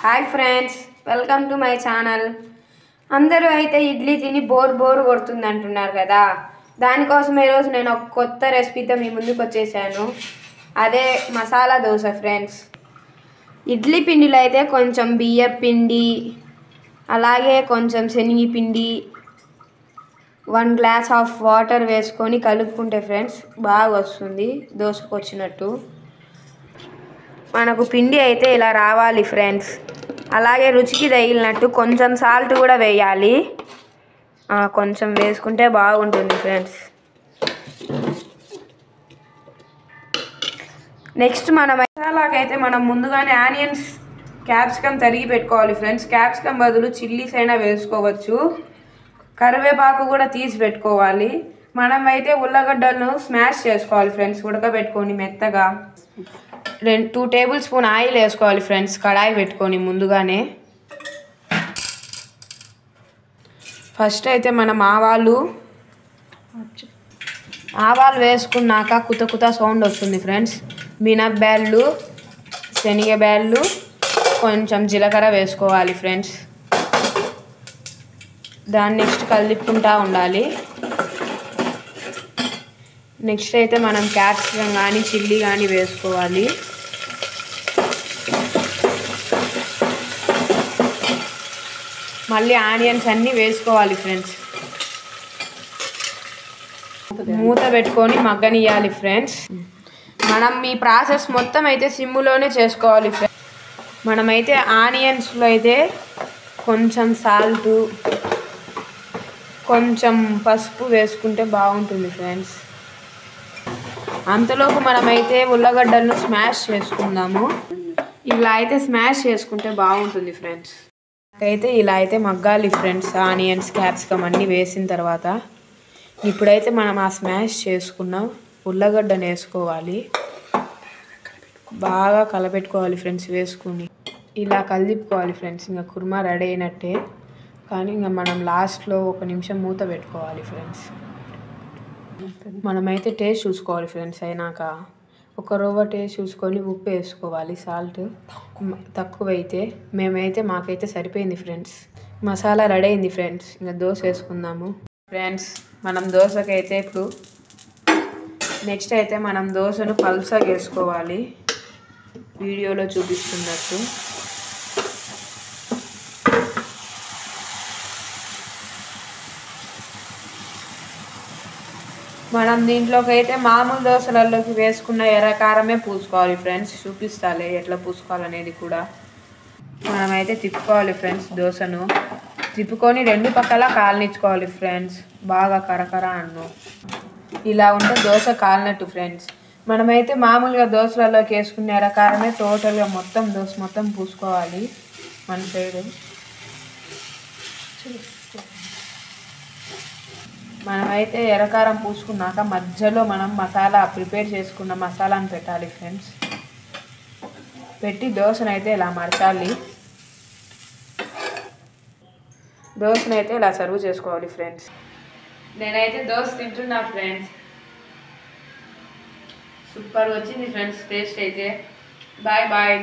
Hi friends, welcome to my channel. అందరూ అయితే ఇడ్లీ తిని బోర్ కొడుతుంది అంటున్నారు కదా. దానికోసం ఈరోజు నేను ఒక కొత్త రెసిపీతో మీ ముందుకు వచ్చేసాను. అదే మసాలా దోశ ఫ్రెండ్స్. ఇడ్లీ పిండిలో అయితే కొంచెం బియ్యం పిండి, అలాగే కొంచెం శనగపిండి, 1 గ్లాస్ ఆఫ్ వాటర్ వేసుకొని కలుపుకుంటే ఫ్రెండ్స్ బాగా వస్తుంది, దోశకు వచ్చినట్టు. మనకు పిండి అయితే ఇలా రావాలి ఫ్రెండ్స్. అలాగే రుచికి తగిలినట్టు కొంచెం సాల్ట్ కూడా వేయాలి. కొంచెం వేసుకుంటే బాగుంటుంది ఫ్రెండ్స్. నెక్స్ట్ మన మసాలాకైతే మనం ముందుగానే ఆనియన్స్, క్యాప్సికమ్ తరిగి పెట్టుకోవాలి ఫ్రెండ్స్. క్యాప్సికమ్ బదులు చిల్లీస్ అయినా వేసుకోవచ్చు. కరివేపాకు కూడా తీసి పెట్టుకోవాలి. మనం అయితే ఉల్లగడ్డలను స్మాష్ చేసుకోవాలి ఫ్రెండ్స్, ఉడకబెట్టుకొని మెత్తగా. 2 టేబుల్ స్పూన్ ఆయిల్ వేసుకోవాలి ఫ్రెండ్స్, కడాయి పెట్టుకొని ముందుగానే. ఫస్ట్ అయితే మనం ఆవాలు వేసుకున్నాక కుత సౌండ్ వస్తుంది ఫ్రెండ్స్. మినపబ్యాళ్ళు, శనగబ్యాళ్ళు, కొంచెం జీలకర్ర వేసుకోవాలి ఫ్రెండ్స్. దాన్ని నెక్స్ట్ కలుపుకుంటూ ఉండాలి. నెక్స్ట్ అయితే మనం క్యాప్సికమ్ కానీ చిల్లీ కానీ వేసుకోవాలి. మళ్ళీ ఆనియన్స్ అన్నీ వేసుకోవాలి ఫ్రెండ్స్. మూత పెట్టుకొని మగ్గనియాలి ఫ్రెండ్స్. మనం ఈ ప్రాసెస్ మొత్తం అయితే సిమ్లోనే చేసుకోవాలి ఫ్రెండ్స్. మనమైతే ఆనియన్స్లో అయితే కొంచెం సాల్టు, కొంచెం పసుపు వేసుకుంటే బాగుంటుంది ఫ్రెండ్స్. అంతలోపు మనమైతే ఉల్లగడ్డలను స్మాష్ చేసుకుందాము. ఇలా అయితే స్మాష్ చేసుకుంటే బాగుంటుంది ఫ్రెండ్స్. అయితే ఇలా అయితే మగ్గాలి ఫ్రెండ్స్. ఆనియన్స్, క్యాప్సికమ్ అన్నీ వేసిన తర్వాత ఇప్పుడైతే మనం ఆ స్మాష్ చేసుకున్న ఉల్లగడ్డను వేసుకోవాలి. బాగా కలపెట్టుకోవాలి ఫ్రెండ్స్. వేసుకుని ఇలా కలుపుకోవాలి ఫ్రెండ్స్. ఇంకా కుర్మా రెడీ అయినట్టే. కానీ ఇంకా మనం లాస్ట్లో 1 నిమిషం మూత పెట్టుకోవాలి ఫ్రెండ్స్. మనమైతే టేస్ట్ చూసుకోవాలి ఫ్రెండ్స్. అయినాక ఒక రవ్వ టేస్ట్ చూసుకొని ఉప్పు వేసుకోవాలి. సాల్ట్ తక్కువైతే మాకైతే సరిపోయింది ఫ్రెండ్స్. మసాలా రెడీ అయింది ఫ్రెండ్స్. ఇంకా దోశ వేసుకుందాము ఫ్రెండ్స్. మనం దోశకైతే ఇప్పుడు నెక్స్ట్ అయితే మనం దోశను పల్సగా వేసుకోవాలి, వీడియోలో చూపిస్తున్నట్టు. మనం దీంట్లోకి అయితే మామూలు దోశలలోకి వేసుకున్న ఎర్రకారమే పూసుకోవాలి ఫ్రెండ్స్. చూపిస్తాలే ఎట్లా పూసుకోవాలనేది కూడా. మనమైతే తిప్పుకోవాలి ఫ్రెండ్స్. దోశను తిప్పుకొని 2 పక్కల కాలనిచ్చుకోవాలి ఫ్రెండ్స్. బాగా కరకర అన్ను ఇలా ఉంటే దోశ కాలినట్టు ఫ్రెండ్స్. మనమైతే మామూలుగా దోశలలోకి వేసుకున్న ఎర్రకారమే టోటల్గా మొత్తం దోశ మొత్తం పూసుకోవాలి మన సైడు. మనమైతే ఎర్రకారం పూసుకున్నాక మధ్యలో మనం మసాలా ప్రిపేర్ చేసుకున్న మసాలాను పెట్టాలి ఫ్రెండ్స్. పెట్టి దోశనైతే ఇలా మరచాలి. దోశనైతే ఇలా సర్వ్ చేసుకోవాలి ఫ్రెండ్స్. నేనైతే దోశ తింటున్నా ఫ్రెండ్స్. సూపర్ వచ్చింది ఫ్రెండ్స్ టేస్ట్ అయితే. Bye bye.